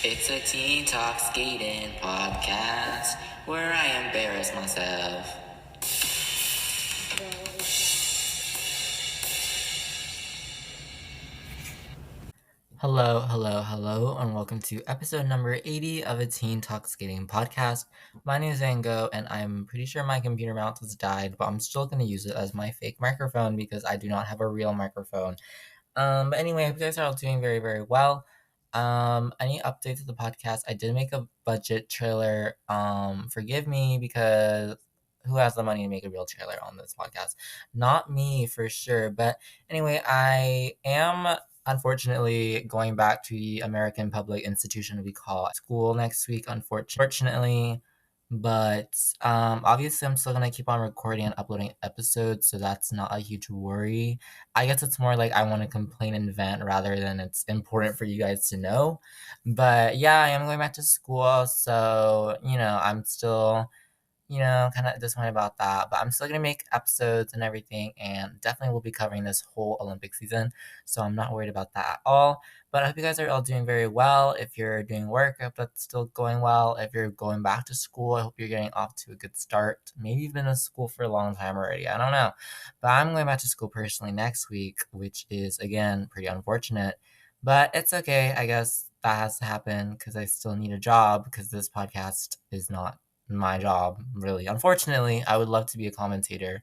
It's a Teen Talk Skating podcast where I embarrass myself. Hello, and welcome to episode number 80 of a Teen Talk Skating podcast. My name is Zango, and I'm pretty sure my computer mount has died, but I'm still going to use it as my fake microphone because I do not have a real microphone. But anyway, I hope you guys are all doing very, very well. Any updates to the podcast? I did make a budget trailer. Forgive me because who has the money to make a real trailer on this podcast? Not me for sure. But anyway, I am unfortunately going back to the American public institution we call school next week, unfortunately. But obviously, I'm still gonna keep on recording and uploading episodes, so that's not a huge worry. I guess it's more like I want to complain and vent rather than it's important for you guys to know. But yeah, I am going back to school, so I'm still kind of disappointed about that. But I'm still gonna make episodes and everything, and definitely will be covering this whole Olympic season. So I'm not worried about that at all. But I hope you guys are all doing very well. If you're doing work, I hope that's still going well. If you're going back to school, I hope you're getting off to a good start. Maybe you've been in school for a long time already. I don't know. But I'm going back to school personally next week, which is again pretty unfortunate. But it's okay. I guess that has to happen because I still need a job because this podcast is not my job, really. Unfortunately, I would love to be a commentator.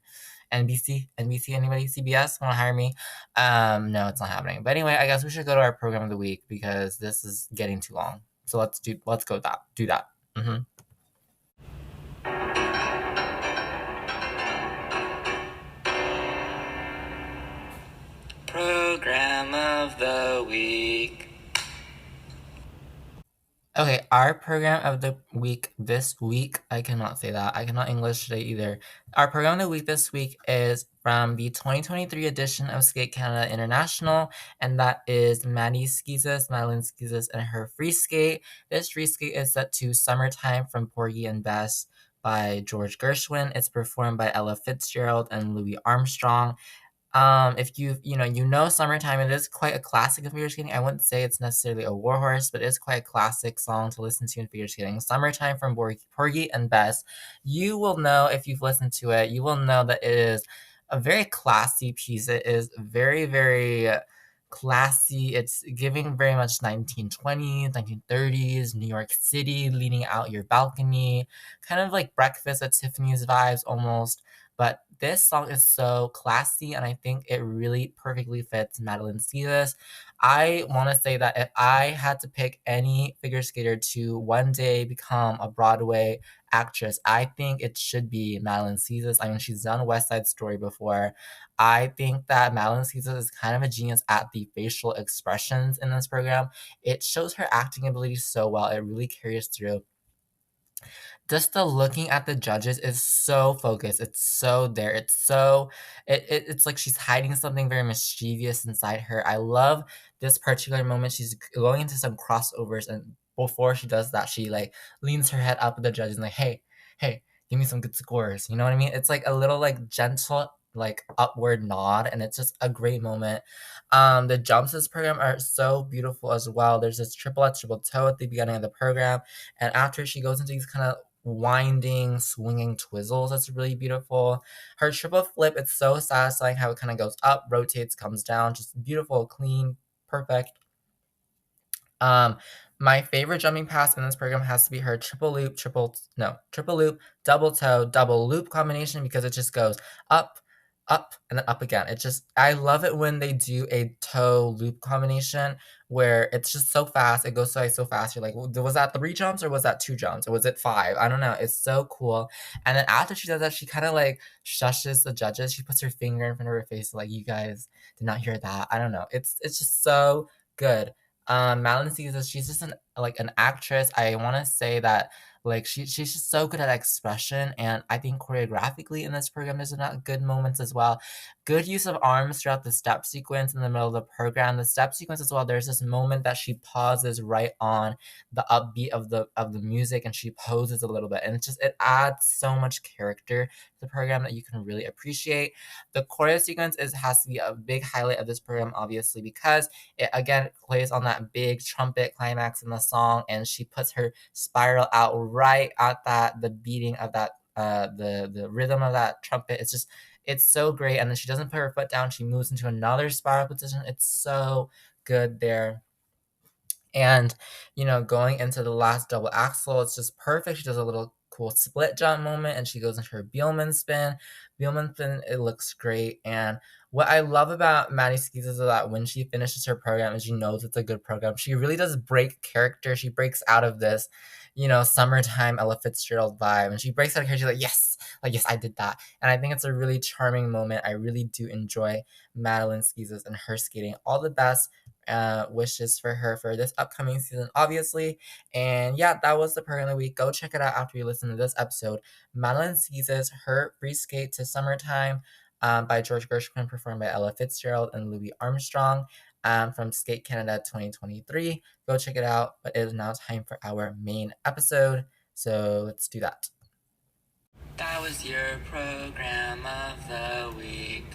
NBC, anybody? CBS want to hire me? No, it's not happening. But anyway, I guess we should go to our program of the week because this is getting too long. So let's go do that. Mm-hmm. Program of the week. Okay, our program of the week this week, I cannot say that. I cannot English today either. Our program of the week this week is from the 2023 edition of Skate Canada International, and that is Maddie Schizas, Madeline Schizas, and her free skate. This free skate is set to Summertime from Porgy and Bess by George Gershwin. It's performed by Ella Fitzgerald and Louis Armstrong. If you know Summertime, it is quite a classic of figure skating. I wouldn't say it's necessarily a warhorse, but it is quite a classic song to listen to in figure skating. Summertime from Porgy and Bess. You will know if you've listened to it, you will know that it is a very classy piece. It is very, very classy. It's giving very much 1920s, 1930s, New York City, leaning out your balcony, kind of like Breakfast at Tiffany's vibes almost. But this song is so classy, and I think it really perfectly fits Madeline Sealis. I want to say that if I had to pick any figure skater to one day become a Broadway actress, I think it should be Madeline Sealis. I mean, she's done West Side Story before. I think that Madeline Sealis is kind of a genius at the facial expressions in this program. It shows her acting ability so well. It really carries through. Just the looking at the judges is so focused. It's so there. It's like she's hiding something very mischievous inside her. I love this particular moment. She's going into some crossovers, and before she does that, she like leans her head up at the judges and like, hey, give me some good scores. You know what I mean? It's like a little like gentle like upward nod, and it's just a great moment. The jumps in this program are so beautiful as well. There's this triple toe at the beginning of the program, and after she goes into these kind of winding, swinging twizzles. That's really beautiful. Her triple flip, it's so satisfying how it kind of goes up, rotates, comes down. Just beautiful, clean, perfect. Um, my favorite jumping pass in this program has to be her triple loop, double toe, double loop combination because it just goes up, up, and then up again. I love it when they do a toe loop combination where it's just so fast. It goes so fast. You're like, was that 3 jumps or was that 2 jumps or was it 5? I don't know. It's so cool. And then after she does that, she kind of like shushes the judges. She puts her finger in front of her face, like, you guys did not hear that. I don't know. It's just so good. Madeline Caesar, she's just an actress. I want to say that Like she's just so good at expression, and I think choreographically in this program there's not good moments as well. Good use of arms throughout the step sequence in the middle of the program. The step sequence as well. There's this moment that she pauses right on the upbeat of the music, and she poses a little bit, and it adds so much character to the program that you can really appreciate. The choreo sequence has to be a big highlight of this program, obviously, because it again plays on that big trumpet climax in the song, and she puts her spiral out right at the beating of that the rhythm of that trumpet. It's so great. And then she doesn't put her foot down, she moves into another spiral position. It's so good there. And, going into the last double axel, it's just perfect. She does a little cool split jump moment, and she goes into her Bielmann spin. Bielmann spin, it looks great. And what I love about Maddie Skis is that when she finishes her program and she knows it's a good program, she really does break character. She breaks out of this, summertime Ella Fitzgerald vibe, and she breaks out of character. She's like, yes, I did that. And I think it's a really charming moment. I really do enjoy Madeline Skizes and her skating. All the best wishes for her for this upcoming season, obviously. And yeah, that was the program of the week. Go check it out after you listen to this episode. Madeline Seizes Her Free Skate to Summertime by George Gershwin, performed by Ella Fitzgerald and Louis Armstrong from Skate Canada 2023. Go check it out. But it is now time for our main episode. So let's do that. That was your program of the week.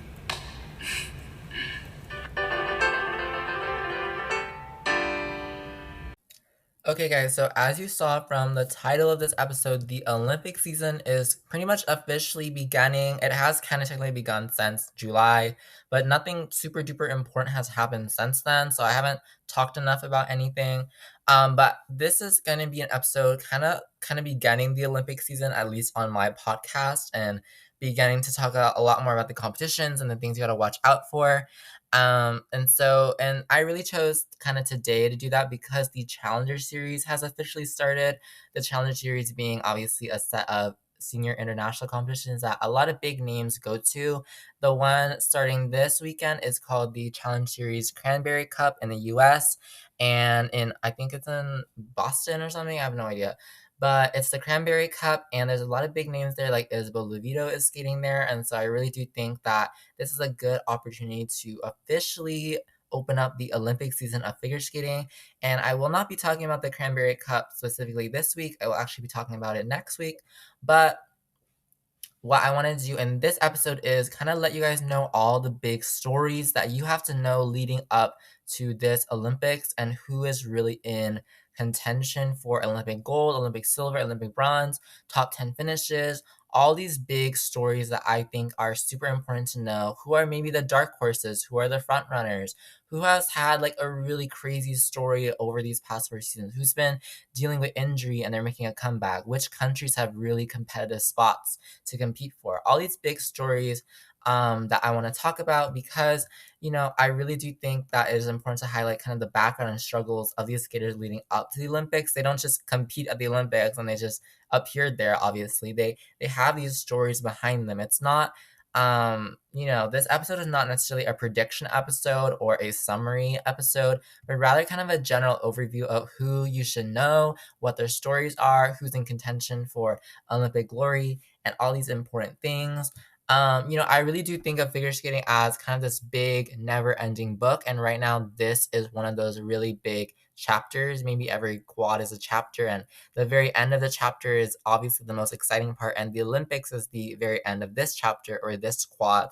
Okay, guys, so as you saw from the title of this episode, the Olympic season is pretty much officially beginning. It has kind of technically begun since July, but nothing super duper important has happened since then, so I haven't talked enough about anything. But this is going to be an episode kind of beginning the Olympic season, at least on my podcast, and beginning to talk a lot more about the competitions and the things you got to watch out for. And I really chose kind of today to do that because the Challenger Series has officially started. The Challenger Series being obviously a set of senior international competitions that a lot of big names go to. The one starting this weekend is called the Challenge Series Cranberry Cup in the US, and I think it's in Boston or something. I have no idea. But it's the Cranberry Cup, and there's a lot of big names there, like Isabel Levito is skating there. And so I really do think that this is a good opportunity to officially open up the Olympic season of figure skating. And I will not be talking about the Cranberry Cup specifically this week. I will actually be talking about it next week. But what I wanted to do in this episode is kind of let you guys know all the big stories that you have to know leading up to this Olympics and who is really in contention for Olympic gold, Olympic silver, Olympic bronze, top 10 finishes, all these big stories that I think are super important to know. Who are maybe the dark horses? Who are the front runners? Who has had like a really crazy story over these past 4 seasons? Who's been dealing with injury and they're making a comeback? Which countries have really competitive spots to compete for? All these big stories that I want to talk about because, I really do think that it is important to highlight kind of the background and struggles of these skaters leading up to the Olympics. They don't just compete at the Olympics and they just appeared there, obviously. They have these stories behind them. It's not this episode is not necessarily a prediction episode or a summary episode, but rather kind of a general overview of who you should know, what their stories are, who's in contention for Olympic glory, and all these important things. I really do think of figure skating as kind of this big, never-ending book, and right now this is one of those really big chapters. Maybe every quad is a chapter, and the very end of the chapter is obviously the most exciting part, and the Olympics is the very end of this chapter or this quad.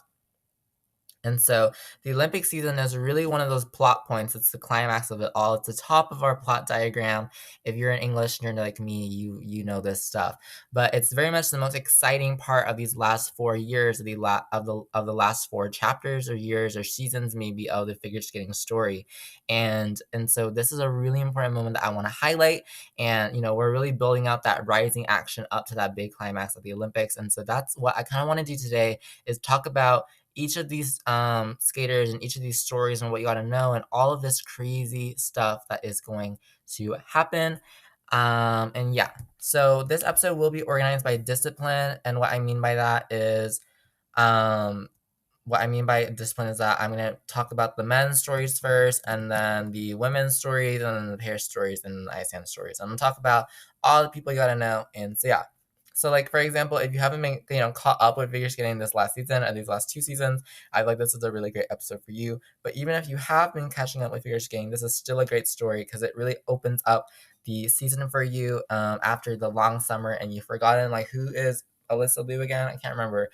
And so the Olympic season is really one of those plot points. It's the climax of it all. It's the top of our plot diagram. If you're an English nerd like me, you know this stuff. But it's very much the most exciting part of these last 4 years of the last 4 chapters or years or seasons maybe of the figure skating story. And so this is a really important moment that I want to highlight. And we're really building out that rising action up to that big climax of the Olympics. And so that's what I kind of want to do today is talk about each of these skaters and each of these stories and what you got to know and all of this crazy stuff that is going to happen. And yeah, so this episode will be organized by discipline. And what I mean by that is what I mean by discipline is that I'm going to talk about the men's stories first, and then the women's stories, and then the pair stories, and the ISN stories. I'm going to talk about all the people you got to know. And so, yeah. So, like, for example, if you haven't been, caught up with figure skating this last season or these last 2 seasons, I feel like this is a really great episode for you. But even if you have been catching up with figure skating, this is still a great story because it really opens up the season for you after the long summer, and you've forgotten, like, who is Alyssa Liu again? I can't remember.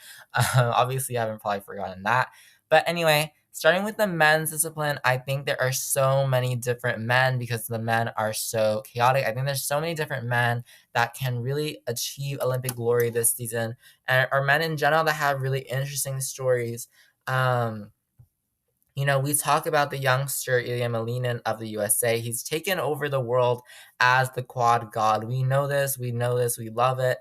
Obviously, I haven't probably forgotten that. But anyway, starting with the men's discipline, I think there are so many different men because the men are so chaotic. I think there's so many different men that can really achieve Olympic glory this season, and are men in general that have really interesting stories. We talk about the youngster Ilya Malinin of the USA. He's taken over the world as the quad god. We know this, we love it.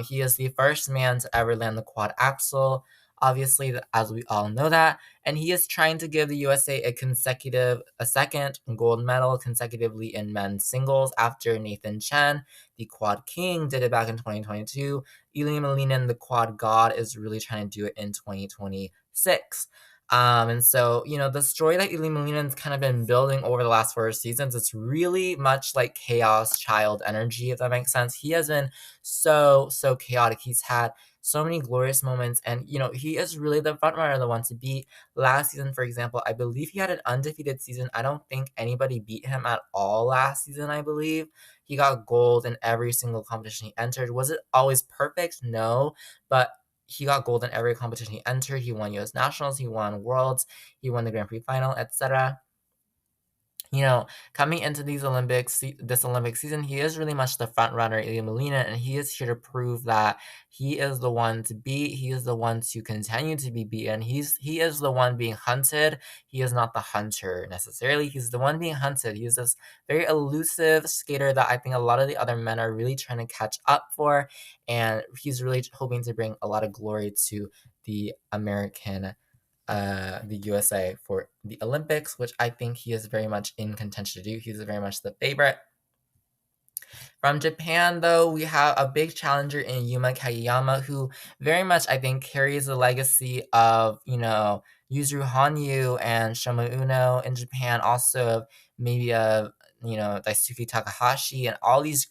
He is the first man to ever land the quad axel, obviously, as we all know that. And he is trying to give the USA a second gold medal consecutively in men's singles after Nathan Chen, the quad king, did it back in 2022. Ilya Malinin, the quad god, is really trying to do it in 2026. And so, the story that Ilya Molinen's kind of been building over the last 4 seasons, it's really much like Chaos Child energy, if that makes sense. He has been so, so chaotic. He's had so many glorious moments, and, he is really the front runner, the one to beat. Last season, for example, I believe he had an undefeated season. I don't think anybody beat him at all last season, I believe. He got gold in every single competition he entered. Was it always perfect? No, but he got gold in every competition he entered. He won US Nationals, he won Worlds, he won the Grand Prix final, etc. Coming into this Olympic season, he is really much the front runner, Ilya Molina, and he is here to prove that he is the one to beat. He is the one to continue to be beaten. He is the one being hunted. He is not the hunter necessarily. He's the one being hunted. He is this very elusive skater that I think a lot of the other men are really trying to catch up for, and he's really hoping to bring a lot of glory to the USA for the Olympics, which I think he is very much in contention to do. He's very much the favorite. From Japan, though, we have a big challenger in Yuma Kageyama, who very much, I think, carries the legacy of, Yuzuru Hanyu and Shoma Uno in Japan, also maybe of, Daisuke Takahashi, and all this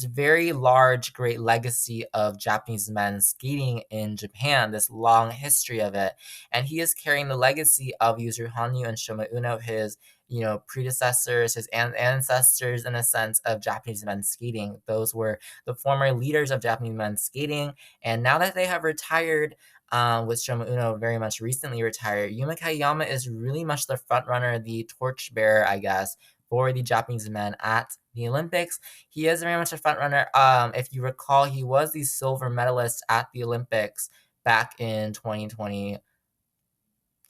very large, great legacy of Japanese men skating in Japan, this long history of it. And he is carrying the legacy of Yuzuru Hanyu and Shoma Uno, his predecessors, his ancestors, in a sense, of Japanese men's skating. Those were the former leaders of Japanese men's skating. And now that they have retired, with Shoma Uno very much recently retired, Yuma Kageyama is really much the front runner, the torchbearer, I guess, for the Japanese men at the Olympics. He is very much a front runner. If you recall, he was the silver medalist at the Olympics back in 2020.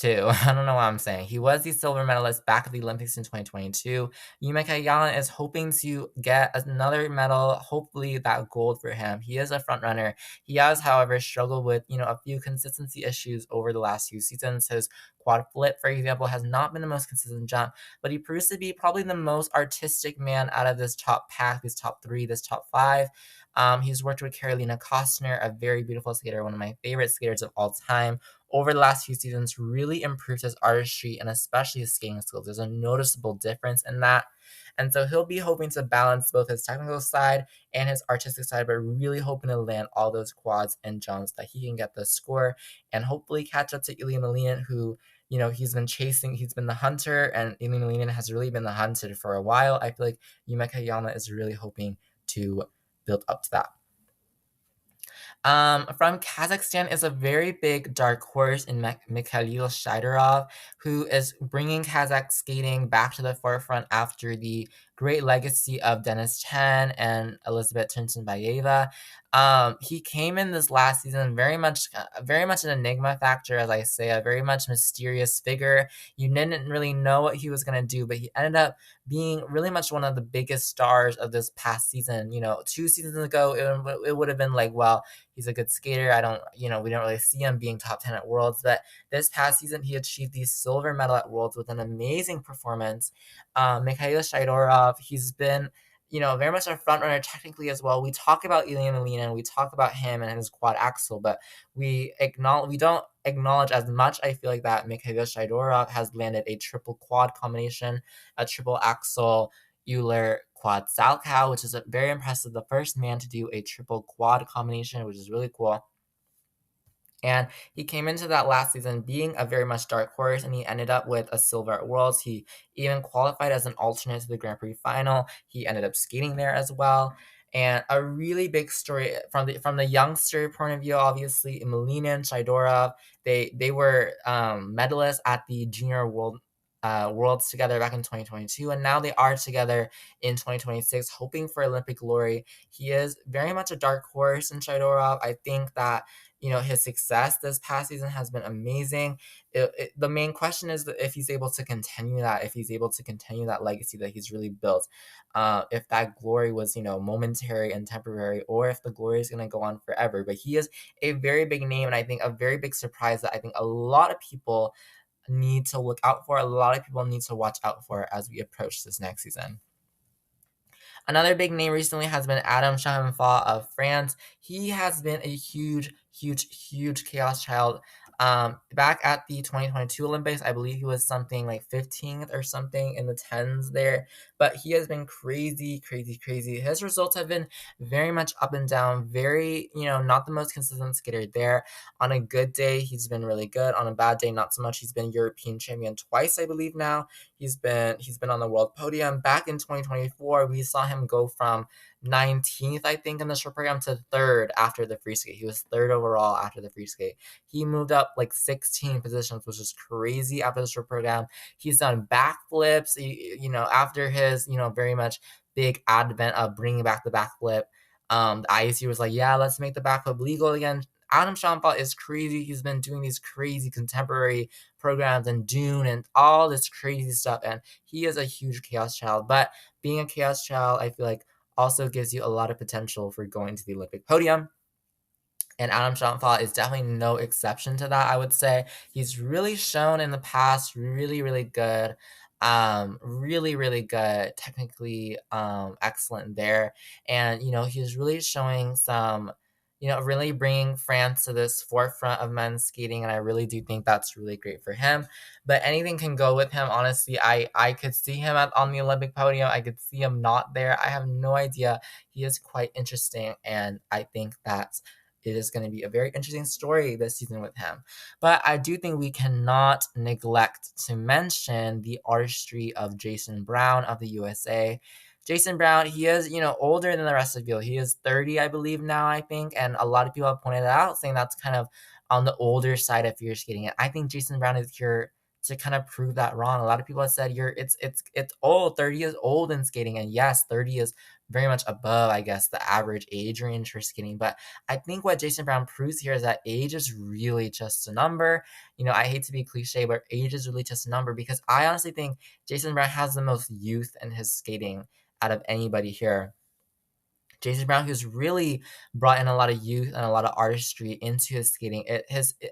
I don't know what I'm saying. He was the silver medalist back at the Olympics in 2022. Yuma Kageyama is hoping to get another medal, hopefully that gold for him. He is a front runner. He has, however, struggled with, a few consistency issues over the last few seasons. His quad flip, for example, has not been the most consistent jump, but he proves to be probably the most artistic man out of this top pack, this top 3, this top 5. He's worked with Carolina Kostner, a very beautiful skater, one of my favorite skaters of all time. Over the last few seasons, really improved his artistry and especially his skating skills. There's a noticeable difference in that. And so he'll be hoping to balance both his technical side and his artistic side, but really hoping to land all those quads and jumps that he can get the score and hopefully catch up to Ilya Malinin, who, he's been chasing, he's been the hunter, and Ilya Malinin has really been the hunted for a while. I feel like Yuma Kageyama is really hoping to build up to that. From Kazakhstan is a very big dark horse in Mikhail Shidorov, who is bringing Kazakh skating back to the forefront after the great legacy of Denis Chen and Elizabeth Tuntunbayeva. He came in this last season very much an enigma factor, as I say, a very much mysterious figure. You didn't really know what he was going to do, but he ended up being really much one of the biggest stars of this past season. 2 seasons ago, it would have been like, well, he's a good skater. We don't really see him being top 10 at Worlds, but this past season, he achieved the silver medal at Worlds with an amazing performance. Mikhail Shidorov, he's been very much a front runner technically as well. We talk about Ilya Molina and we talk about him and his quad axel, but we don't acknowledge as much. I feel like that Mikhail Shaidorov has landed a triple quad combination, a triple axel Euler quad Salchow, which is very impressive. The first man to do a triple quad combination, which is really cool. And he came into that last season being a very much dark horse, and he ended up with a silver at Worlds. He even qualified as an alternate to the Grand Prix final. He ended up skating there as well. And a really big story from the youngster point of view, obviously, Molina and Shaidorov, they were medalists at the Junior Worlds together back in 2022, and now they are together in 2026, hoping for Olympic glory. He is very much a dark horse in Shaidorov. I think that his success this past season has been amazing. The main question is if he's able to continue that, if he's able to continue that legacy that he's really built. If that glory was, momentary and temporary, or if the glory is going to go on forever. But he is a very big name, and I think a very big surprise that I think a lot of people need to look out for. A lot of people need to watch out for as we approach this next season. Another big name recently has been Adam Champfort of France. He has been a huge, huge, huge chaos child. Back at the 2022 Olympics, I believe he was something like 15th or something in the tens there. But he has been crazy, crazy, crazy. His results have been very much up and down. Very, not the most consistent skater there. On a good day, he's been really good. On a bad day, not so much. He's been European champion twice, I believe now. He's been on the world podium. Back in 2024, we saw him go from 19th, I think, in the short program to third after the free skate. He was third overall after the free skate. He moved up like 16 positions, which is crazy after the short program. He's done backflips, after his, very much big advent of bringing back the backflip. The IOC was like, yeah, let's make the backflip legal again. Adam Champfort is crazy. He's been doing these crazy contemporary programs and Dune and all this crazy stuff, and he is a huge chaos child. But being a chaos child, I feel like also gives you a lot of potential for going to the Olympic podium. And Adam Champfort is definitely no exception to that, I would say. He's really shown in the past really, really good. Really, really good, technically excellent there. And, he's really showing some, really bringing France to this forefront of men's skating. And I really do think that's really great for him. But anything can go with him. Honestly, I could see him on the Olympic podium. I could see him not there. I have no idea. He is quite interesting. And I think that it is going to be a very interesting story this season with him. But I do think we cannot neglect to mention the artistry of Jason Brown of the USA. Jason Brown, he is, older than the rest of the field. He is 30, I believe now, I think. And a lot of people have pointed out saying that's kind of on the older side of figure skating. And I think Jason Brown is here to kind of prove that wrong. A lot of people have said it's old. 30 is old in skating. And yes, 30 is very much above, I guess, the average age range for skating. But I think what Jason Brown proves here is that age is really just a number. I hate to be cliche, but age is really just a number, because I honestly think Jason Brown has the most youth in his skating out of anybody here. Jason Brown, who's really brought in a lot of youth and a lot of artistry into his skating.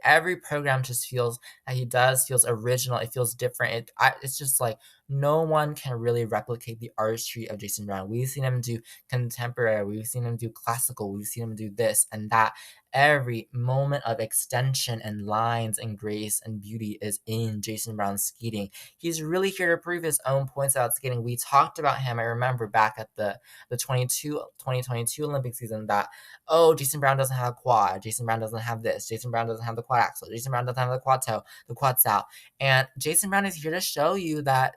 Every program just feels that he does feels original. It feels different. It's just like no one can really replicate the artistry of Jason Brown. We've seen him do contemporary. We've seen him do classical. We've seen him do this and that. Every moment of extension and lines and grace and beauty is in Jason Brown's skating. He's really here to prove his own points about skating. We talked about him, I remember, back at the 2022 Olympic season that, Jason Brown doesn't have a quad. Jason Brown doesn't have this. Jason Brown doesn't have the quad axle. Jason Brown doesn't have the quad toe, the quad sow. And Jason Brown is here to show you that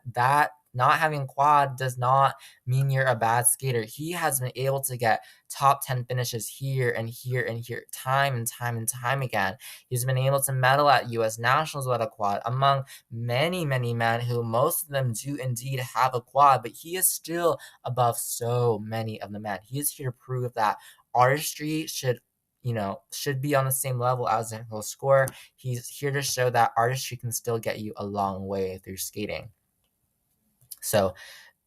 not having quad does not mean you're a bad skater. He has been able to get top 10 finishes here and here and here, time and time and time again. He's been able to medal at U.S. Nationals with a quad, among many, many men who most of them do indeed have a quad, but he is still above so many of the men. He is here to prove that artistry should be on the same level as technical score. He's here to show that artistry can still get you a long way through skating. So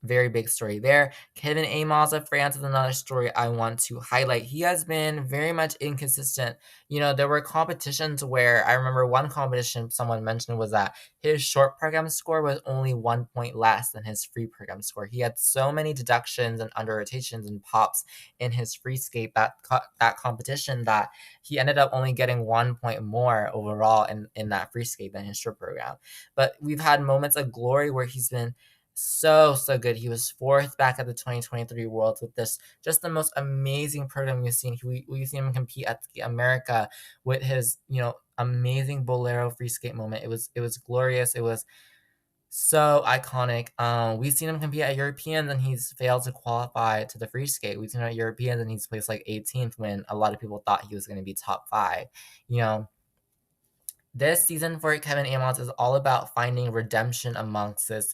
very big story there. Kevin Amos of France is another story I want to highlight. He has been very much inconsistent. There were competitions where I remember one competition someone mentioned was that his short program score was only 1 point less than his free program score. He had so many deductions and under rotations and pops in his free skate that competition that he ended up only getting 1 point more overall in that free skate than his short program. But we've had moments of glory where he's been so good. He was fourth back at the 2023 Worlds with this just the most amazing program we've seen. We've seen him compete at America with his amazing Bolero free skate moment. It was glorious. It was so iconic. We've seen him compete at Europeans and he's failed to qualify to the free skate. We've seen him at Europeans and he's placed like 18th when a lot of people thought he was going to be top five. You know, this season for Kevin Amos is all about finding redemption amongst this,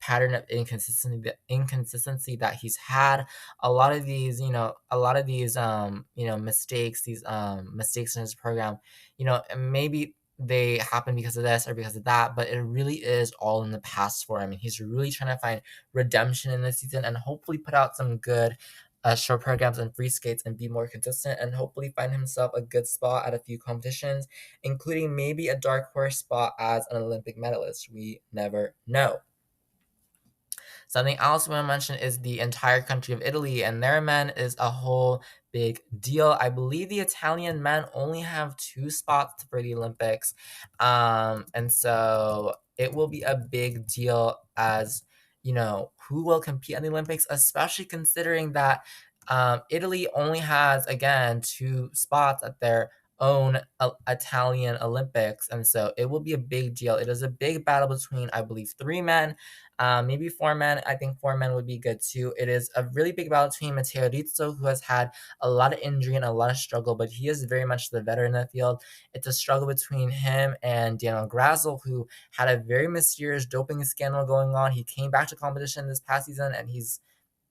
pattern of inconsistency that he's had. A lot of these mistakes in his program, and maybe they happen because of this or because of that, but it really is all in the past for him. And he's really trying to find redemption in this season and hopefully put out some good short programs and free skates and be more consistent and hopefully find himself a good spot at a few competitions, including maybe a dark horse spot as an Olympic medalist. We never know. Something else we want to mention is the entire country of Italy, and their men is a whole big deal. I believe the Italian men only have 2 spots for the Olympics, and so it will be a big deal as who will compete in the Olympics, especially considering that Italy only has again 2 spots at their own Italian Olympics, and so it will be a big deal. It is a big battle between, I believe, 3 men, maybe 4 men. I think 4 men would be good too. It is a really big battle between Matteo Rizzo, who has had a lot of injury and a lot of struggle, but he is very much the veteran in the field. It's a struggle between him and Daniel Grazel, who had a very mysterious doping scandal going on. He came back to competition this past season, and he's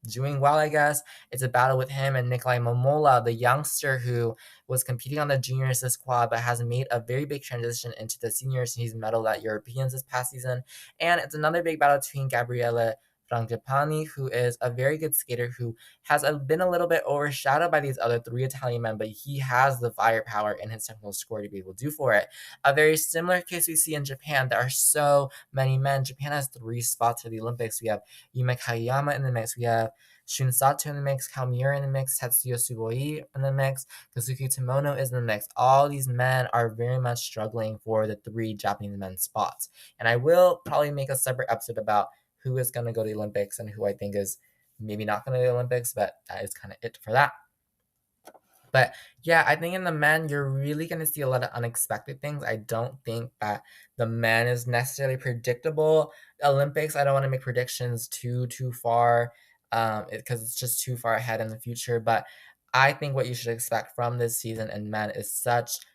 doing well, I guess. It's a battle with him and Nikolai Momola, the youngster who was competing on the juniors this quad, but has made a very big transition into the seniors. He's medaled at Europeans this past season. And it's another big battle between Gabriele Frangipani, who is a very good skater who has been a little bit overshadowed by these other 3 Italian men, but he has the firepower in his technical score to be able to do for it. A very similar case we see in Japan. There are so many men. Japan has 3 spots for the Olympics. We have Yuma Kageyama in the mix. We have Shun Sato in the mix, Kalmura in the mix, Tetsuya Sugoi in the mix, Kazuki Tomono is in the mix. All these men are very much struggling for the 3 Japanese men's spots. And I will probably make a separate episode about who is going to go to the Olympics and who I think is maybe not going to the Olympics, but that is kind of it for that. But yeah, I think in the men, you're really going to see a lot of unexpected things. I don't think that the men is necessarily predictable. Olympics, I don't want to make predictions too far because it's just too far ahead in the future. But I think what you should expect from this season in men is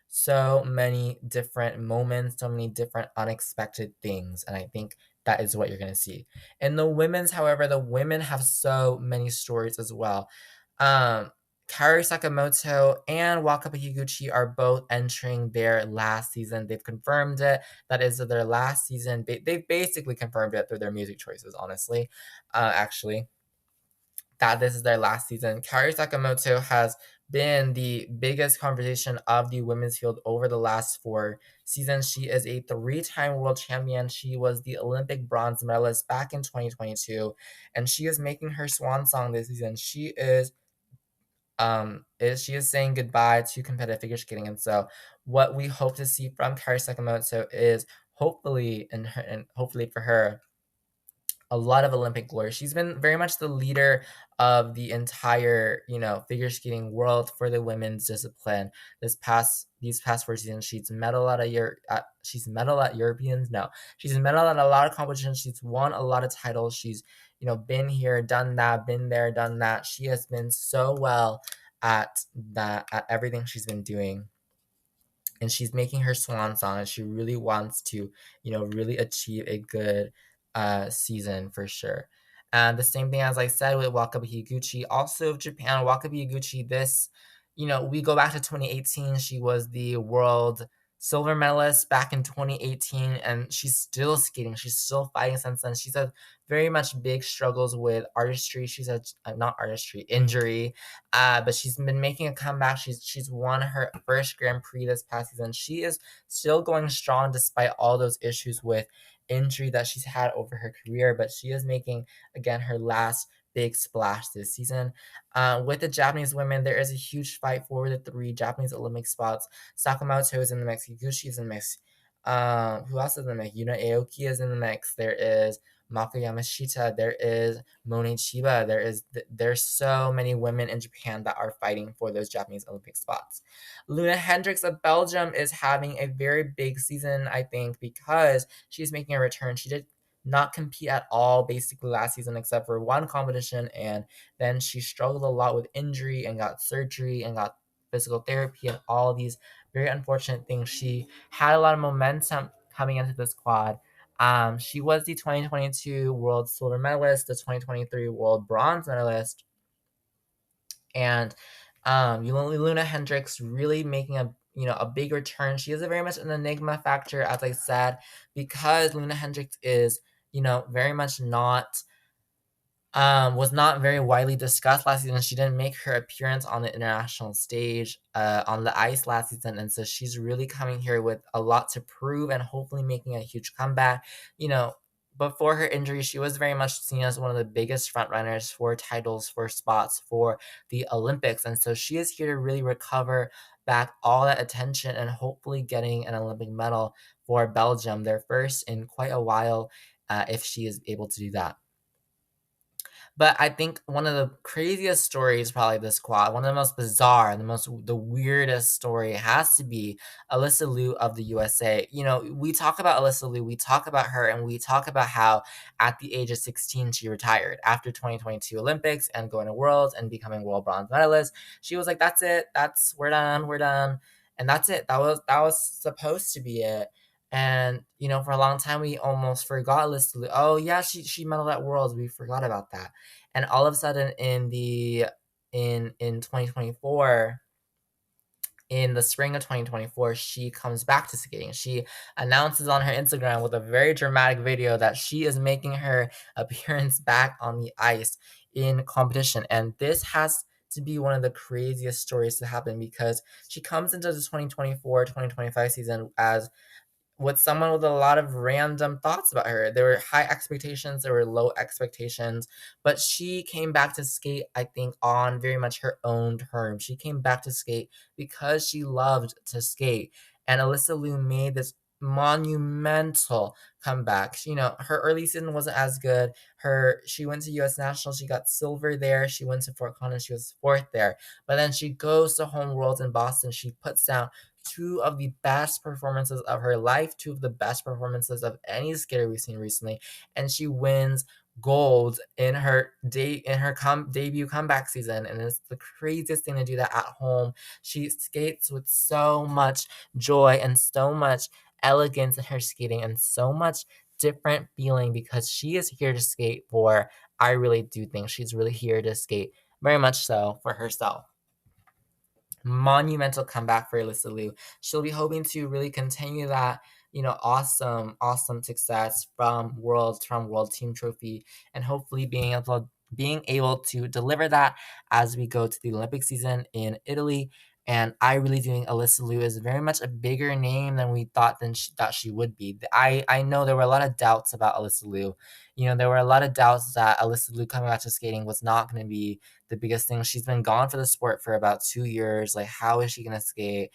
so many different moments, so many different unexpected things. And I think that is what you're going to see. In the women's, however, the women have so many stories as well. Kaori Sakamoto and Wakaba Higuchi are both entering their last season. They've confirmed it. That is their last season. They've basically confirmed it through their music choices, honestly. Actually, that this is their last season. Kaori Sakamoto has been the biggest conversation of the women's field over the last 4 seasons. She is a 3-time world champion. She was the Olympic bronze medalist back in 2022, and she is making her swan song this season. She is saying goodbye to competitive figure skating, and so what we hope to see from Kaori Sakamoto is hopefully hopefully for her a lot of Olympic glory. She's been very much the leader of the entire, figure skating world for the women's discipline. These past 4 seasons, she's medaled at Europeans. No, she's medaled at a lot of competitions. She's won a lot of titles. She's, been here, done that, been there, done that. She has been so well at everything she's been doing. And she's making her swan song, and she really wants to, really achieve a good season for sure. And the same thing as I said with Wakaba Higuchi, also of Japan. Wakaba Higuchi, we go back to 2018. She was the world silver medalist back in 2018, and she's still skating. She's still fighting since then. She's had very much big struggles with artistry. She's had not artistry, injury, but she's been making a comeback. She's won her first Grand Prix this past season. She is still going strong despite all those issues with injury that she's had over her career. But she is making again her last big splash this season. With the Japanese women, there is a huge fight for the 3 Japanese Olympic spots. Sakamoto is in the mix. Higuchi is in the mix. Who else is in the mix? Yuna Aoki is in the mix. There is Mako Yamashita. There is Mone Chiba. There's so many women in Japan that are fighting for those Japanese Olympic spots. Luna Hendricks of Belgium is having a very big season, I think, because she's making a return. She did not compete at all basically last season except for one competition, and then she struggled a lot with injury and got surgery and got physical therapy and all these very unfortunate things. She had a lot of momentum coming into this quad. She was the 2022 world silver medalist, the 2023 world bronze medalist, and Luna Hendricks really making a big return. She is a very much an enigma factor, as I said, because Luna Hendricks is very much not was not very widely discussed last season. She didn't make her appearance on the international stage on the ice last season, and so she's really coming here with a lot to prove and hopefully making a huge comeback. Before her injury, she was very much seen as one of the biggest front runners for titles, for spots for the Olympics, and so she is here to really recover back all that attention and hopefully getting an Olympic medal for Belgium, their first in quite a while, if she is able to do that. But I think one of the craziest stories, probably this quad, one of the most bizarre, the weirdest story has to be Alyssa Liu of the USA. We talk about Alyssa Liu, we talk about her, and we talk about how at the age of 16 she retired after 2022 Olympics and going to Worlds and becoming world bronze medalist. She was like, "That's it. We're done," and that's it. That was supposed to be it. And for a long time we almost forgot Alyssa Liu. Oh yeah, she medaled at Worlds. We forgot about that. And all of a sudden in 2024, in the spring of 2024, she comes back to skating. She announces on her Instagram with a very dramatic video that she is making her appearance back on the ice in competition. And this has to be one of the craziest stories to happen because she comes into the 2024-2025 season as with someone with a lot of random thoughts about her. There were high expectations, there were low expectations, but she came back to skate, I think, on very much her own terms. She came back to skate because she loved to skate. And Alyssa Liu made this monumental comeback. Her early season wasn't as good. She went to US National, she got silver there. She went to Fort Collins, she was fourth there. But then she goes to Home Worlds in Boston. She puts down two of the best performances of her life, two of the best performances of any skater we've seen recently, and she wins gold in her debut comeback season, and it's the craziest thing to do that at home. She skates with so much joy and so much elegance in her skating and so much different feeling because she is here to skate for, I really do think she's really here to skate very much so for herself. Monumental comeback for Alyssa Liu. She'll be hoping to really continue that, awesome success from World Team Trophy, and hopefully being able to deliver that as we go to the Olympic season in Italy. And I really do think Alyssa Liu is very much a bigger name than we thought that she would be. I know there were a lot of doubts about Alyssa Liu. There were a lot of doubts that Alyssa Liu coming back to skating was not going to be the biggest thing. She's been gone for the sport for about 2 years. Like, how is she going to skate?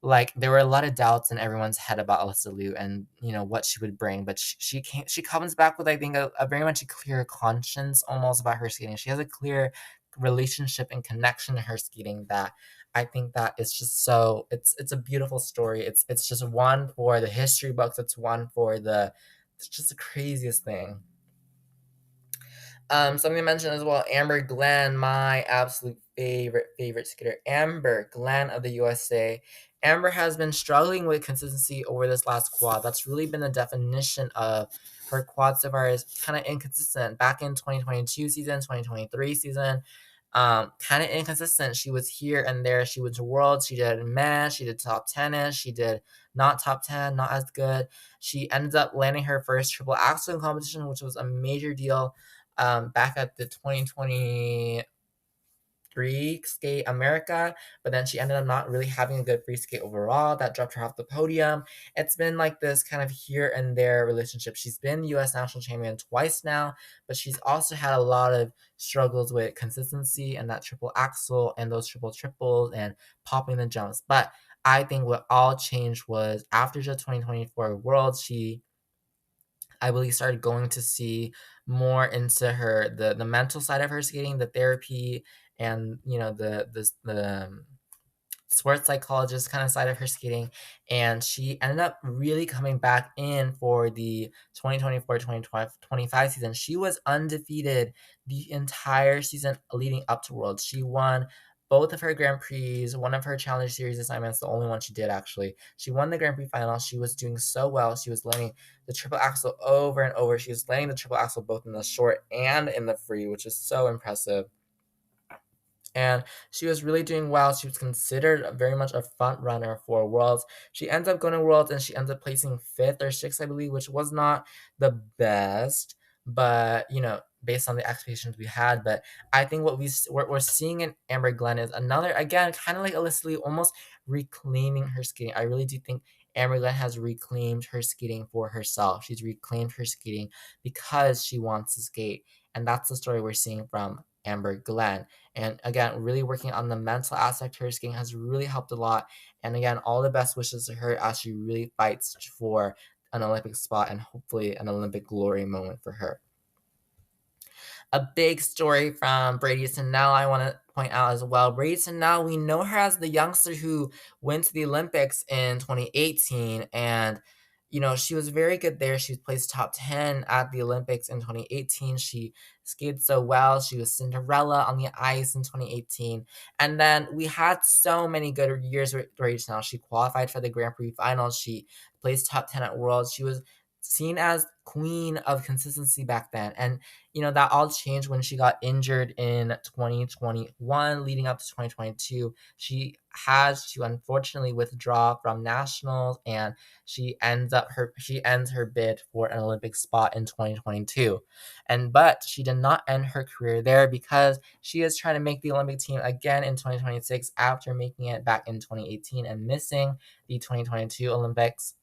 Like, there were a lot of doubts in everyone's head about Alyssa Liu and, what she would bring. But she comes back with, I think, a very much a clear conscience almost about her skating. She has a clear relationship and connection to her skating that I think that it's just so it's a beautiful story. It's just one for the history books. It's one for it's just the craziest thing. Something to mention as well, Amber Glenn, my absolute favorite skater. Amber Glenn of the USA. Amber has been struggling with consistency over this last quad. That's really been the definition of her quad so far, is kind of inconsistent. Back in 2022 season, 2023 season, kind of inconsistent. She was here and there. She was world. She did men. She did top tennis. She did not top 10, not as good. She ended up landing her first triple axel competition, which was a major deal back at the 2020 free skate America, but then she ended up not really having a good free skate overall. That dropped her off the podium. It's been like this kind of here and there relationship. She's been US national champion twice now, but she's also had a lot of struggles with consistency and that triple axel and those triple triples and popping the jumps. But I think what all changed was after the 2024 Worlds, she I believe started going to see more into her the mental side of her skating, the therapy, and the sports psychologist kind of side of her skating, and she ended up really coming back in for the 2024-2025 season. She was undefeated the entire season leading up to Worlds. She won both of her Grand Prix, one of her Challenge Series assignments, the only one she did actually. She won the Grand Prix final. She was doing so well. She was landing the triple axel over and over. She was landing the triple axel both in the short and in the free, which is so impressive. And she was really doing well. She was considered very much a front runner for Worlds. She ends up going to Worlds and she ends up placing fifth or sixth, I believe, which was not the best, but based on the expectations we had. But I think what we're seeing in Amber Glenn is another, again, kind of like Alyssa Lee, almost reclaiming her skating. I really do think Amber Glenn has reclaimed her skating for herself. She's reclaimed her skating because she wants to skate. And that's the story we're seeing from Amber Glenn. And again, really working on the mental aspect of her skating has really helped a lot. And again, all the best wishes to her as she really fights for an Olympic spot and hopefully an Olympic glory moment for her. A big story from Brady Snell I want to point out as well. Brady Snell, we know her as the youngster who went to the Olympics in 2018, and she was very good there. She placed top 10 at the Olympics in 2018. She skated so well. She was Cinderella on the ice in 2018. And then we had so many good years with Brady Snell. She qualified for the Grand Prix finals. She placed top 10 at Worlds. She was seen as queen of consistency back then. And that all changed when she got injured in 2021 leading up to 2022. She has to unfortunately withdraw from nationals, and she ends her bid for an Olympic spot in 2022. But she did not end her career there because she is trying to make the Olympic team again in 2026 after making it back in 2018 and missing the 2022 Olympics.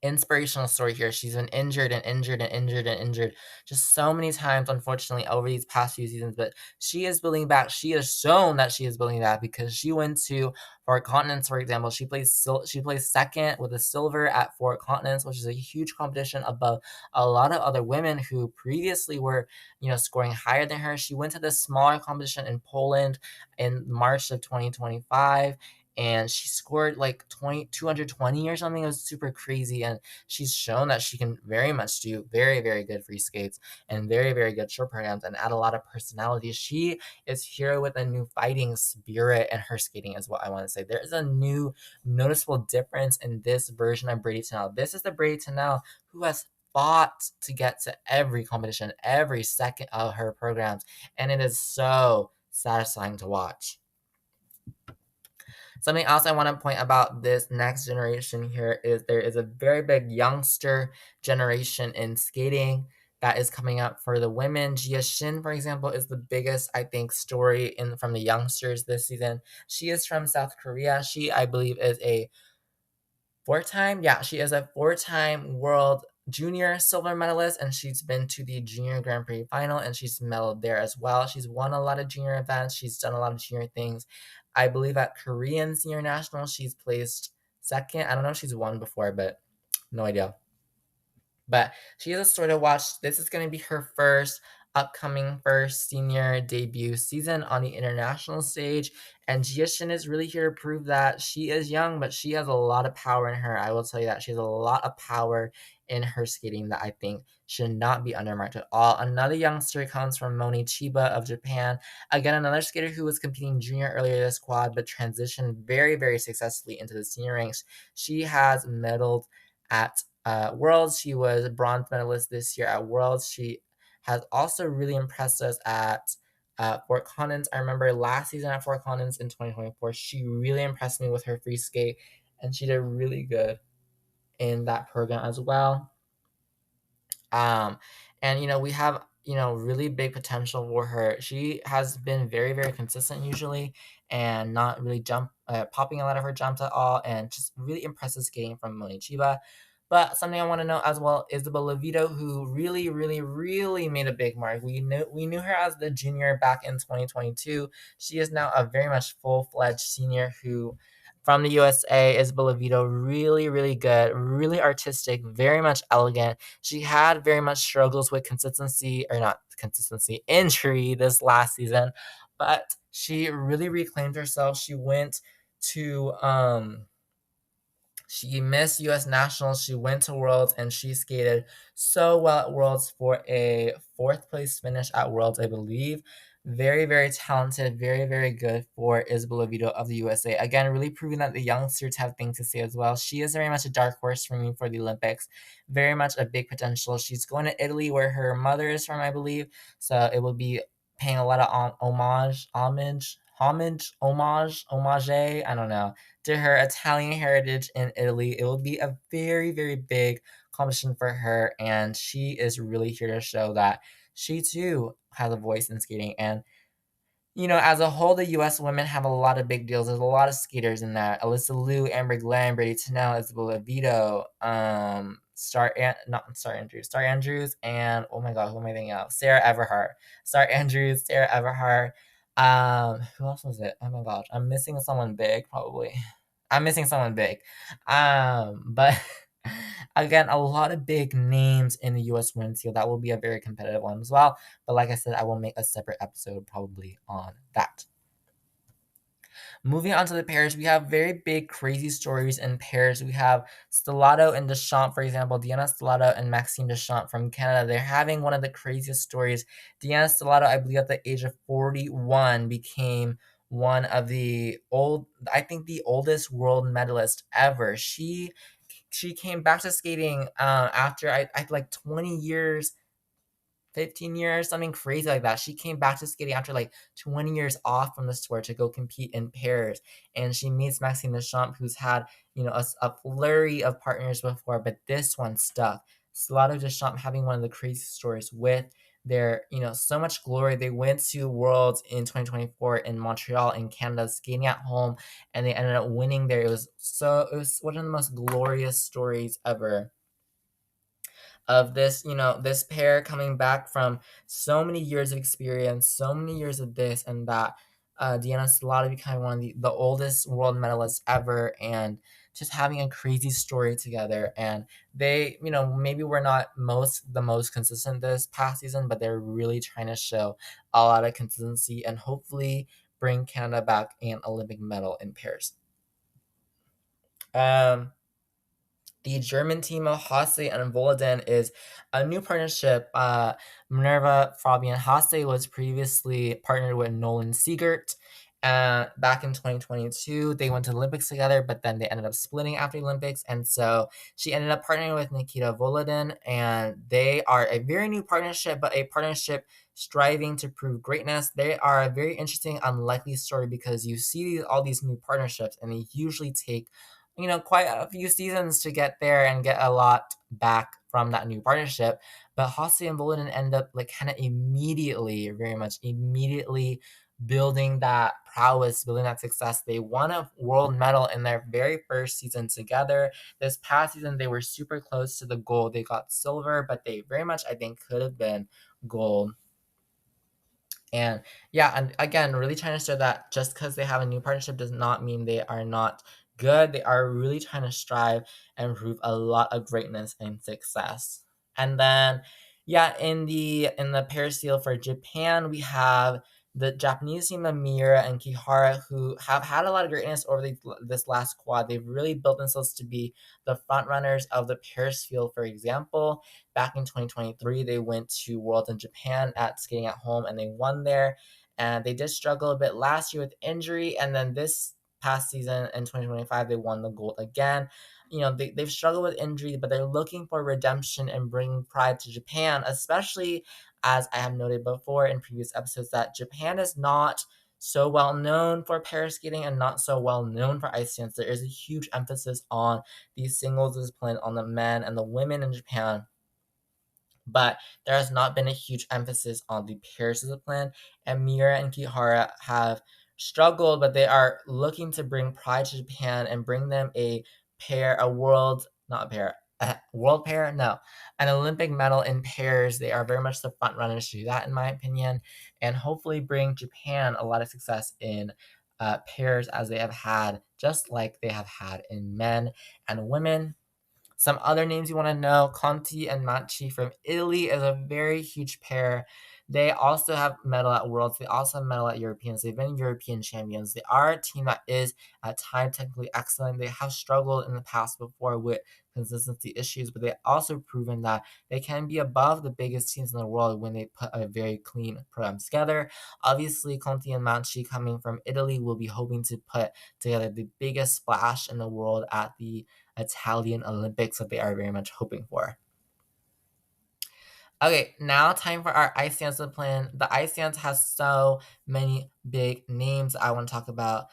Inspirational story here. She's been injured and injured and injured and injured just so many times, unfortunately, over these past few seasons. But she is building back. She has shown that she is building back because she went to Four Continents, for example. She placed second with a silver at Four Continents, which is a huge competition above a lot of other women who previously were, scoring higher than her. She went to this smaller competition in Poland in March of 2025, and she scored like 220 or something. It was super crazy, and she's shown that she can very much do very, very good free skates and very, very good short programs and add a lot of personality. She is here with a new fighting spirit in her skating is what I want to say. There is a new noticeable difference in this version of Brady Tennell. This is the Brady Tennell who has fought to get to every competition, every second of her programs, and it is so satisfying to watch. Something else I want to point about this next generation here is there is a very big youngster generation in skating that is coming up for the women. Jia Shin, for example, is the biggest, I think, story from the youngsters this season. She is from South Korea. She, I believe, is a she is a four-time world junior silver medalist, and she's been to the junior Grand Prix final, and she's medaled there as well. She's won a lot of junior events. She's done a lot of junior things. I believe at Korean Senior National, she's placed second. I don't know if she's won before, but no idea. But she is a story to watch. This is going to be her upcoming first senior debut season on the international stage. And Jia Shin is really here to prove that she is young, but she has a lot of power in her. I will tell you that she has a lot of power in her skating that I think should not be undermarked at all. Another youngster comes from Moni Chiba of Japan. Again, another skater who was competing junior earlier this quad, but transitioned very, very successfully into the senior ranks. She has medaled at Worlds. She was a bronze medalist this year at Worlds. She has also really impressed us at at Fort Collins. I remember last season at Fort Collins in 2024, she really impressed me with her free skate, and she did really good in that program as well. Um, and we have really big potential for her. She has been very very consistent usually, and not really popping a lot of her jumps at all, and just really impressive skating from Moni Chiba. But something I want to know as well is Isabel Levito, who really, really, really made a big mark. We knew her as the junior back in 2022. She is now a very much full fledged senior who from the USA. Isabel Levito, really, really good, really artistic, very much elegant. She had very much struggles with consistency, or not consistency, injury this last season, but she really reclaimed herself. She missed US Nationals, she went to Worlds, and she skated so well at Worlds for a fourth place finish at Worlds, I believe. Very, very talented, very, very good for Isabel Oviedo of the USA. Again, really proving that the youngsters have things to say as well. She is very much a dark horse for me for the Olympics. Very much a big potential. She's going to Italy, where her mother is from, I believe. So it will be paying a lot of homage, I don't know, to her Italian heritage in Italy. It will be a very, very big competition for her, and she is really here to show that she too has a voice in skating. And as a whole, the U.S. women have a lot of big deals. There's a lot of skaters in that. Alyssa Liu, Amber Glenn, Brady Tennell, Isabella Vito, Star Andrews, and oh my God, who am I thinking of? Sarah Everhart. Star Andrews, Sarah Everhart. Who else was it? Oh my gosh, I'm missing someone big, probably. I'm missing someone big. But again, a lot of big names in the U.S. women's field. That will be a very competitive one as well. But like I said, I will make a separate episode probably on that. Moving on to the pairs, we have very big, crazy stories in pairs. We have Stellato and Deschamps, for example, Deanna Stellato and Maxime Deschamps from Canada. They're having one of the craziest stories. Deanna Stellato, I believe at the age of 41, became one of I think the oldest world medalist ever. She came back to skating after I like 20 years 15 years, something crazy like that. She came back to skating after like 20 years off from the sport to go compete in pairs. And she meets Maxime Deschamps, who's had, a flurry of partners before, but this one stuck. Stellato Deschamps having one of the crazy stories with their, so much glory. They went to Worlds in 2024 in Montreal in Canada, skating at home, and they ended up winning there. It was one of the most glorious stories ever of this pair coming back from so many years of experience, so many years of this and that. Deanna Stellato becoming one of the oldest world medalists ever, and just having a crazy story together. And they, maybe we're not the most consistent this past season, but they're really trying to show a lot of consistency and hopefully bring Canada back an Olympic medal in pairs. The German team of Hasse and Volodin is a new partnership. Minerva Fabian Hasse was previously partnered with Nolan Siegert. Back in 2022, they went to the Olympics together, but then they ended up splitting after the Olympics. And so she ended up partnering with Nikita Volodin, and they are a very new partnership, but a partnership striving to prove greatness. They are a very interesting, unlikely story because you see all these new partnerships, and they usually take quite a few seasons to get there and get a lot back from that new partnership. But Hasse and Volodin end up like kind of immediately, very much immediately building that prowess, building that success. They won a world medal in their very first season together. This past season, they were super close to the gold. They got silver, but they very much, I think, could have been gold. And yeah, and again, really trying to show that just because they have a new partnership does not mean they are not good. They are really trying to strive and prove a lot of greatness and success. And then, yeah, in the pair seal for Japan, we have the Japanese team of Miura and Kihara, who have had a lot of greatness over this last quad. They've really built themselves to be the front runners of the pairs field. For example, back in 2023, they went to Worlds in Japan at skating at home, and they won there. And they did struggle a bit last year with injury, and then this past season in 2025, they won the gold again. they've struggled with injury, but they're looking for redemption and bringing pride to Japan, especially as I have noted before in previous episodes that Japan is not so well known for pair skating and not so well known for ice dance. There is a huge emphasis on the singles discipline on the men and the women in Japan, but there has not been a huge emphasis on the pairs discipline. And Miura and Kihara have struggled, but they are looking to bring pride to Japan and bring them a pair, a world, not a pair, a world pair, no, an Olympic medal in pairs. They are very much the front runners to do that, in my opinion, and hopefully bring Japan a lot of success in pairs as they have had, just like they have had in men and women. Some other names you want to know, Conti and Macchi from Italy is a very huge pair. They also have medal at Worlds. They also have medal at Europeans. They've been European champions. They are a team that is at times technically excellent. They have struggled in the past before with consistency issues, but they also proven that they can be above the biggest teams in the world when they put a very clean program together. Obviously, Conti and Macchi coming from Italy will be hoping to put together the biggest splash in the world at the Italian Olympics that they are very much hoping for. Okay, now time for our ice dance discipline. The ice dance has so many big names I want to talk about.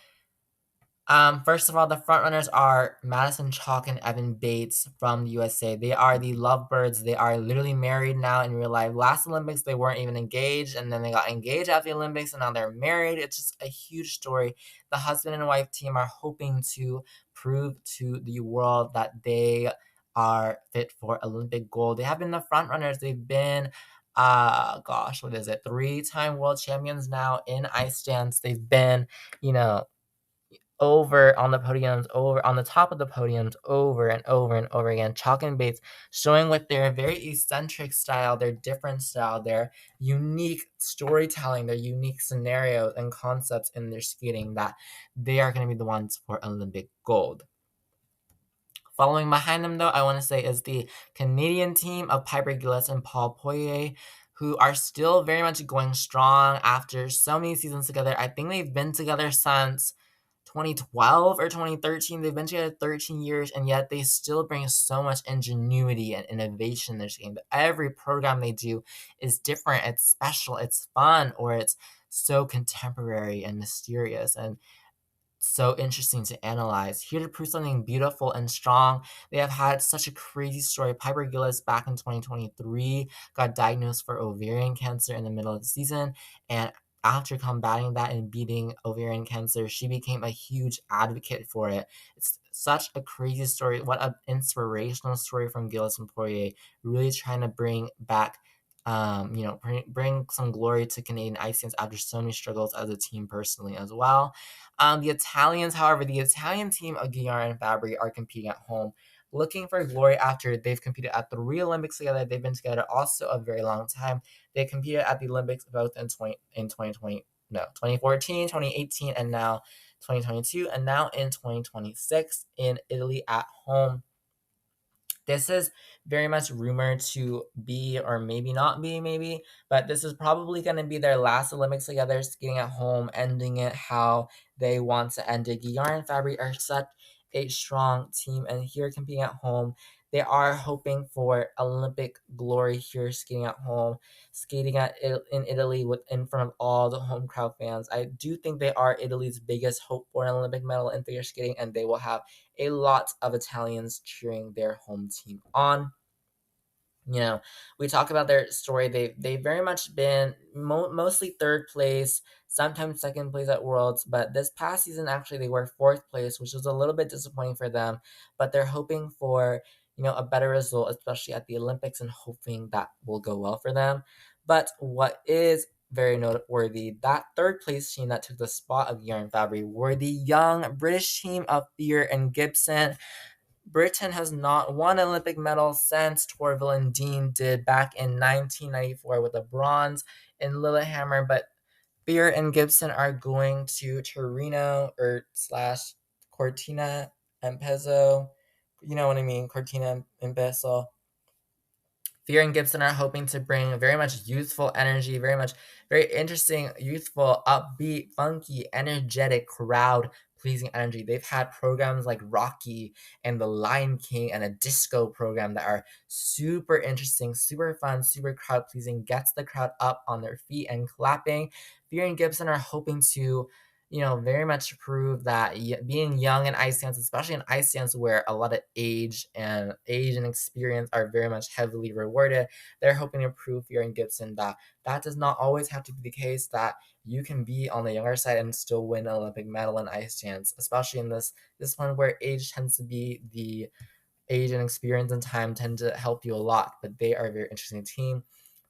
First of all, the frontrunners are Madison Chalk and Evan Bates from the USA. They are the lovebirds. They are literally married now in real life. Last Olympics, they weren't even engaged, and then they got engaged at the Olympics, and now they're married. It's just a huge story. The husband and wife team are hoping to prove to the world that they are fit for Olympic gold. They have been the frontrunners. They've been what is it? 3-time world champions now in ice dance. They've been, you know, over on the podiums, over on the top of the podiums, over and over and over again. Chalk and Bates showing with their very eccentric style, their different style, their unique storytelling, their unique scenarios and concepts in their skating that they are going to be the ones for Olympic gold. Following behind them, though, I want to say is the Canadian team of Piper Gillis and Paul Poirier, who are still very much going strong after so many seasons together. I think they've been together since 2012 or 2013. They've been together 13 years, and yet they still bring so much ingenuity and innovation in their game. Every program they do is different. It's special. It's fun, or it's so contemporary and mysterious. And so interesting to analyze. Here to prove something beautiful and strong, they have had such a crazy story. Piper Gillis back in 2023 got diagnosed for ovarian cancer in the middle of the season, and after combating that and beating ovarian cancer, she became a huge advocate for it. It's such a crazy story. What an inspirational story from Gillis and Poirier, really trying to bring back bring some glory to Canadian ice dance after so many struggles as a team personally as well. The Italians, however, the Italian team of Guillaume and Fabri are competing at home, looking for glory after they've competed at 3 Olympics together. They've been together also a very long time. They competed at the Olympics both in 2014, 2018, and now 2022, and now in 2026 in Italy at home. This is very much rumored to be, or maybe not be, maybe, but this is probably going to be their last Olympics together, skating at home, ending it how they want to end it. Guillaume and Fabri are such a strong team, and here competing at home, they are hoping for Olympic glory here, skating at home, in Italy in front of all the home crowd fans. I do think they are Italy's biggest hope for an Olympic medal in figure skating, and they will have a lot of Italians cheering their home team on. We talk about their story. They've very much been mostly third place, sometimes second place at Worlds, but this past season actually they were fourth place, which was a little bit disappointing for them. But they're hoping for a better result, especially at the Olympics, and hoping that will go well for them. But what is very noteworthy, that third place team that took the spot of Yarn Fabry were the young British team of Fear and Gibson. Britain has not won an Olympic medal since Torvill and Dean did back in 1994 with a bronze in Lillehammer, but Fear and Gibson are going to Torino or slash Cortina Ampezzo. You know what I mean, Cortina Ampezzo. Fear and Gibson are hoping to bring very much youthful energy, very interesting, youthful, upbeat, funky, energetic crowd pleasing energy. They've had programs like Rocky and The Lion King and a disco program that are super interesting, super fun, super crowd pleasing, gets the crowd up on their feet and clapping. Fear and Gibson are hoping to, very much prove that being young in ice dance, especially in ice dance where a lot of age and experience are very much heavily rewarded, they're hoping to prove Fear and Gibson that that does not always have to be the case, that you can be on the younger side and still win an Olympic medal in ice dance, especially in this one where age tends to be the age and experience and time tend to help you a lot, but they are a very interesting team.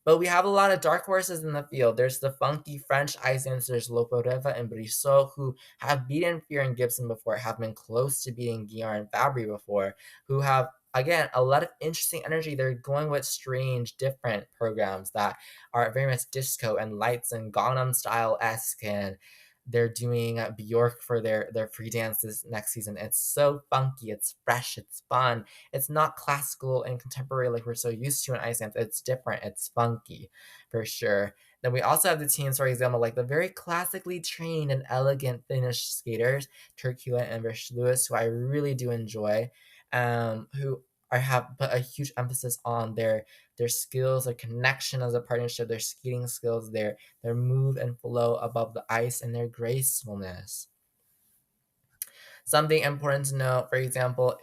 But we have a lot of dark horses in the field. There's the funky French ice dancers Loporeva and Brissot, who have beaten Fear and Gibson before, have been close to beating Guillaume and Fabry before, who have, again, a lot of interesting energy. They're going with strange, different programs that are very much disco and lights and Gangnam Style esque, and they're doing Bjork for their free dances next season. It's so funky, it's fresh, it's fun. It's not classical and contemporary like we're so used to in ice dance. It's different, it's funky for sure. Then we also have the teams, for example, like the very classically trained and elegant Finnish skaters, Turkula and Vish Lewis, who I really do enjoy, who have put a huge emphasis on their skills, their connection as a partnership, their skating skills, their move and flow above the ice, and their gracefulness. Something important to note, for example,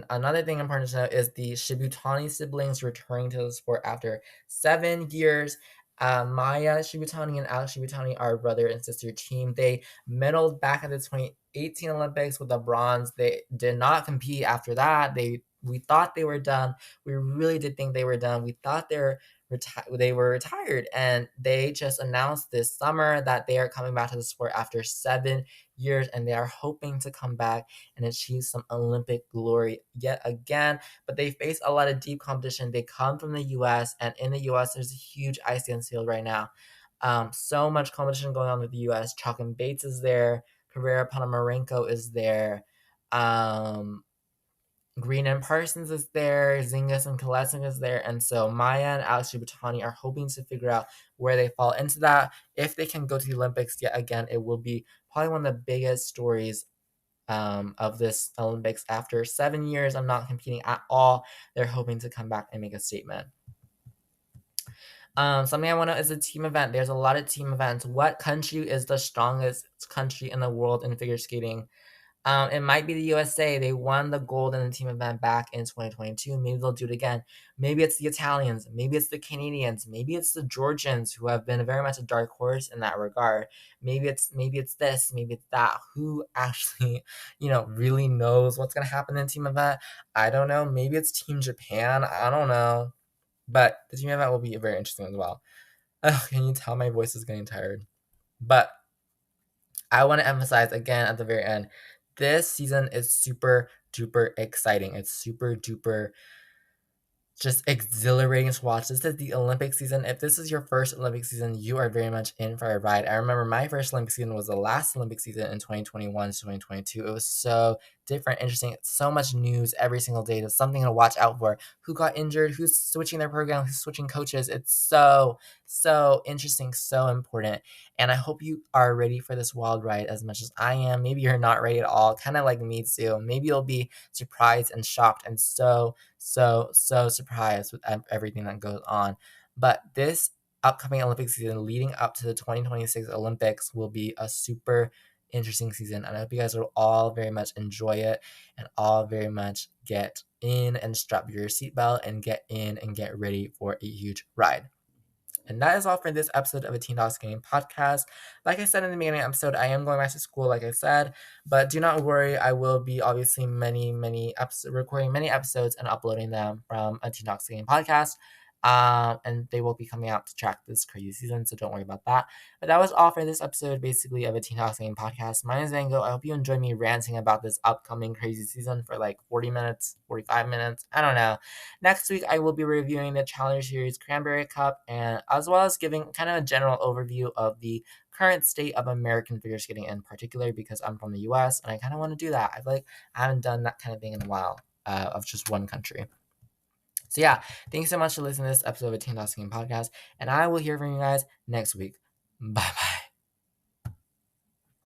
another thing important to note is the Shibutani siblings returning to the sport after 7 years. Maya Shibutani and Alex Shibutani are brother and sister team. They medaled back at the 2018 Olympics with the bronze. They did not compete after that. We thought they were done. We really did think they were done. We thought they were retired, and they just announced this summer that they are coming back to the sport after 7 years, and they are hoping to come back and achieve some Olympic glory yet again. But they face a lot of deep competition. They come from the US, and in the US, there's a huge ice dance field right now. So much competition going on with the US. Chalkin Bates is there, Carrera Ponomarenko is there. Green and Parsons is there, Zingas and Kolesnik is there, and so Maya and Alex Shibutani are hoping to figure out where they fall into that. If they can go to the Olympics yet again, it will be probably one of the biggest stories of this Olympics. After 7 years of not competing at all, they're hoping to come back and make a statement. Something I want to know is a team event. There's a lot of team events. What country is the strongest country in the world in figure skating? It might be the USA. They won the gold in the team event back in 2022. Maybe they'll do it again. Maybe it's the Italians. Maybe it's the Canadians. Maybe it's the Georgians, who have been very much a dark horse in that regard. Maybe it's this. Maybe it's that. Who actually, really knows what's gonna happen in the team event? I don't know. Maybe it's Team Japan. I don't know. But the team event will be very interesting as well. Ugh, can you tell my voice is getting tired? But I want to emphasize again at the very end, this season is super duper exciting. It's super duper just exhilarating to watch. This is the Olympic season. If this is your first Olympic season, you are very much in for a ride. I remember my first Olympic season was the last Olympic season in 2021 to 2022. It was so different, interesting, so much news every single day. There's something to watch out for. Who got injured, who's switching their program, who's switching coaches. It's so interesting, so important. And I hope you are ready for this wild ride as much as I am. Maybe you're not ready at all, kind of like me too. Maybe you'll be surprised and shocked and so surprised with everything that goes on. But this upcoming Olympic season leading up to the 2026 Olympics will be a super interesting season, and I hope you guys will all very much enjoy it and all very much get in and strap your seatbelt and get in and get ready for a huge ride. And that is all for this episode of a Teen Talk Skating podcast. Like I said in the beginning of the episode, I am going back to school, like I said, but do not worry. I will be obviously recording many episodes and uploading them from a Teen Talk Skating podcast. And they will be coming out to track this crazy season, so don't worry about that. But that was all for this episode, basically, of a Teen Talk Skating podcast. My name is Zango. I hope you enjoyed me ranting about this upcoming crazy season for like 40 minutes, 45 minutes. I don't know. Next week, I will be reviewing the Challenger Series Cranberry Cup, and as well as giving kind of a general overview of the current state of American figure skating in particular, because I'm from the US and I kind of want to do that. I feel like I haven't done that kind of thing in a while, of just one country. So yeah, thanks so much for listening to this episode of a Teen Talk Skating podcast, and I will hear from you guys next week. Bye bye.